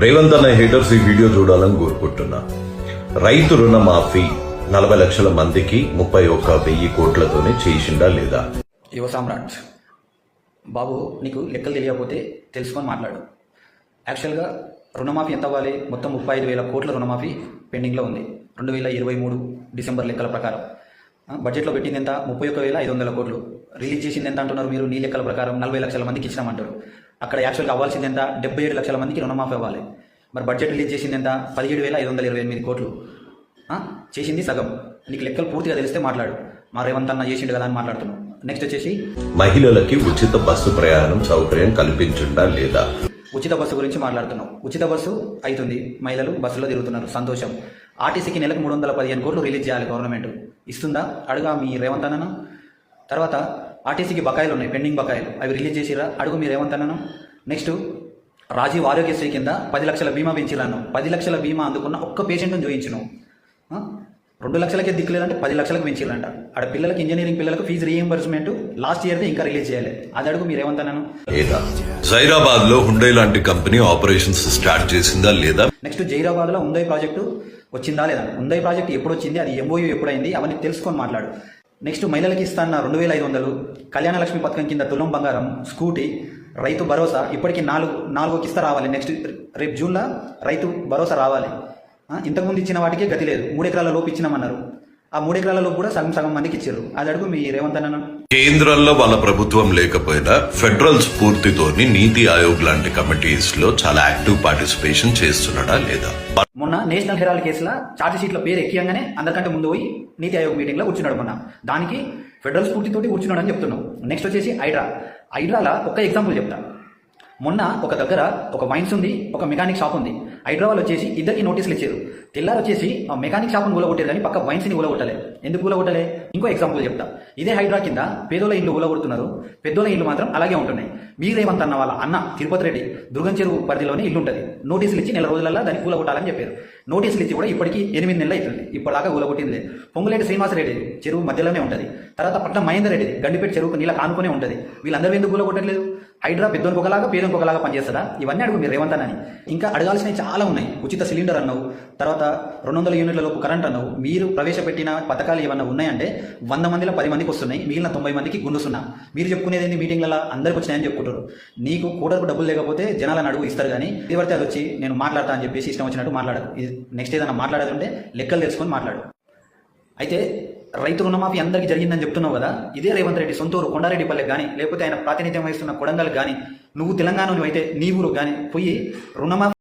రేవంత్ అన్న హేటర్స్ ఈ వీడియో చూడాలని కోరుకుంటున్నా. రైతు రుణమాఫీ 40 లక్షల మందికి 31,000 కోట్లతోనే చేసిందా లేదా? యువ సామ్రాట్ బాబు, నీకు లెక్కలు తెలియకపోతే తెలుసుకొని మాట్లాడు. యాక్చువల్గా రుణమాఫీ ఎంత అవ్వాలి? మొత్తం 35,000 కోట్ల రుణమాఫీ పెండింగ్లో ఉంది 2023 డిసెంబర్ లెక్కల ప్రకారం. బడ్జెట్లో పెట్టింది ఎంత? 31,500 కోట్లు. రిలీజ్ చేసింది ఎంత అంటున్నారు మీరు? నీ లెక్కల ప్రకారం 40 లక్షల మందికి ఇచ్చినామంటారు. అక్కడ యాక్చువల్గా అవ్వాల్సింది ఎంత? 77 లక్షల మందికి రుణమాఫీ అవ్వాలి. మరి బడ్జెట్ రిలీజ్ చేసింది ఎంత? 17,528 కోట్లు. చేసింది సగం. నీకు లెక్కలు పూర్తిగా తెలిస్తే మాట్లాడు. మా రేవంత్ అన్న చేసిండు కదా అని మాట్లాడుతున్నావు. నెక్స్ట్ వచ్చేసి మహిళలకి ఉచిత బస్సు ప్రయాణం సౌకర్యం కల్పించుందా లేదా? ఉచిత బస్సు గురించి మాట్లాడుతున్నావు. ఉచిత బస్సు అవుతుంది, మహిళలు బస్సులో తిరుగుతున్నారు, సంతోషం. ఆర్టీసీకి నెలకు 315 కోట్లు రిలీజ్ చేయాలి గవర్నమెంట్. ఇస్తుందా? అడుగా మీ రేవంత్ అన్నను. తర్వాత ఆర్టీసీకి బకాయిలు ఉన్నాయి, పెండింగ్ బకాయిలు, అవి రిలీజ్ చేసిరా? అడుగు మీ రేవంత్ అన్నను. నెక్స్ట్ రాజీవ్ ఆరోగ్యశ్రీ కింద 10 లక్షల బీమా పెంచిరాను. 10 లక్షల బీమా అందుకున్న ఒక్క పేషెంట్ను చూయించను. 2 లక్షలకే దిక్కులేదంటే 10 లక్షలకు పెంచిరంట. ఆడ పిల్లలకి, ఇంజనీరింగ్ పిల్లలకు ఫీజు రీఎంబర్స్మెంట్ లాస్ట్ ఇయర్ ఇంకా రిలీజ్ చేయాలి. అది అడుగు మీరు ఏమంటాను. జైరాబాద్ లో హుండై లాంటి కంపెనీ ఆపరేషన్స్ స్టార్ట్ చేసిందా లేదా? నెక్స్ట్ జైరాబాద్ లో హుండై ప్రాజెక్టు వచ్చిందా లేదా? హుండై ప్రాజెక్ట్ ఎప్పుడు వచ్చింది, అది ఎంఓయూ ఎప్పుడైంది, అవన్నీ తెలుసుకొని మాట్లాడు. నెక్స్ట్ మహిళలకి ఇస్తాన్న 2,500, కళ్యాణ లక్ష్మి పథకం కింద తులం బంగారం, స్కూటీ, రైతు భరోసా ఇప్పటికీ 4 కిస్తా రావాలి. నెక్స్ట్ రేపు జూన్లో రైతు భరోసా రావాలి. ఇంతకుముందు ఇచ్చిన వాటికి గతి లేదు. 3 ఎకరాల లోపు ఇచ్చినామన్నారు. ఆ 3 ఎకరాల లోపు కూడా సగం మందికి ఇచ్చారు. అది అడుగు మీ రేవంత్ అన్న. కేంద్రంలో వాళ్ళ ప్రభుత్వం లేకపోయినా ఫెడరల్ స్ఫూర్తితోని నీతి ఆయోగ్ లాంటి కమిటీస్ లో చాలా యాక్టివ్ పార్టిసిపేషన్ చేస్తున్నాడా లేదా? మొన్న నేషనల్ హెరాల్డ్ కేసులో ఛార్జ్ షీట్ల పేరు ఎక్కియంగానే అందరికంటే ముందు పోయి నీతి ఆయోగ్ మీటింగ్ లో కూర్చున్నాడు. మొన్న దానికి ఫెడరల్ స్ఫూర్తితోటి కూర్చున్నాడు అని చెప్తున్నావు. నెక్స్ట్ వచ్చేసి హైడ్రాలో ఒక ఎగ్జాంపుల్ చెప్తా. మొన్న ఒక దగ్గర ఒక వైన్స్ ఉంది, ఒక మెకానిక్ షాప్ ఉంది. హైదరాబాద్ వచ్చేసి ఇద్దరికి నోటీసులు ఇచ్చారు. తెల్లారు వచ్చేసి ఆ మెకానిక్ షాప్ని ఊలగొట్టారు, కానీ పక్క వైన్స్ని ఊలగొట్టలే. ఎందుకు ఊలగొట్టలే? ఇంకో ఎగ్జాంపుల్ చెప్తా. ఇదే హైడ్రా కింద పేదోళ్ళ ఇల్లు ఊలగొడుతున్నారు, పెద్దోళ్ళ ఇల్లు మాత్రం అలాగే ఉంటున్నాయి. మీరేమంత అన్న వాళ్ళ అన్న తిరుపతి రెడ్డి దుర్గం చెరువు పరిధిలోనే ఇల్లు ఉంటుంది. నోటీసులు ఇచ్చి 4 రోజులలో దాన్ని ఊలగొట్టాలని చెప్పారు. నోటీసులు ఇచ్చి కూడా ఇప్పటికీ 8 నెలలు అవుతుంది, ఇప్పటిదాకా ఊలగొట్టింది. పొంగులేటి శ్రీనివాసరెడ్డి చెరువు మధ్యలోనే ఉంటుంది. తర్వాత పట్నం మహేందర్ రెడ్డి గండిపేట చెరువుకు నీళ్ళ కానుకునే ఉంటుంది. వీళ్ళందరూ ఎందుకు ఊలగొట్టట్లేదు? హైడ్రా పెద్దోనికి ఒకలాగా, పేదోనికి ఒకలాగా పనిచేస్తుందా? ఇవన్నీ అడుగు మీరు రేవంత్ అన్నని. ఇంకా అడగాల్సినవి చాలా ఉన్నాయి. ఉచిత సిలిండర్ అన్నావు, తర్వాత 200 యూనిట్ల లోపు కరెంట్ అన్నావు. మీరు ప్రవేశపెట్టిన పథకాలు ఏమన్నా ఉన్నాయంటే 100 మందిలో 10 మందికి వస్తున్నాయి, మిగిలిన 90 మందికి గుండుస్తున్నా. మీరు చెప్పుకునేది మీటింగ్లలో అందరికి వచ్చినాయని చెప్పుకుంటారు. నీకు కూడకు డబ్బులు లేకపోతే జనాలను అడుగు ఇస్తారు, కానీ ఇది పడితే అది వచ్చి నేను మాట్లాడతా అని చెప్పేసి ఇష్టం వచ్చినట్టు మాట్లాడదు. ఇది నెక్స్ట్ ఏదైనా మాట్లాడేది ఉంటే లెక్కలు తెలుసుకొని మాట్లాడు. అయితే రైతు రుణమాఫీ అందరికీ జరిగిందని చెప్తున్నావు కదా, ఇదే రేవంత్ రెడ్డి సొంతూరు కొండారెడ్డిపల్లెకి కానీ, లేకపోతే ఆయన ప్రాతినిధ్యం వహిస్తున్న కొడంగల్కి కానీ, నువ్వు తెలంగాణ అయితే నీ ఊరు కానీ పోయి రుణమాఫీ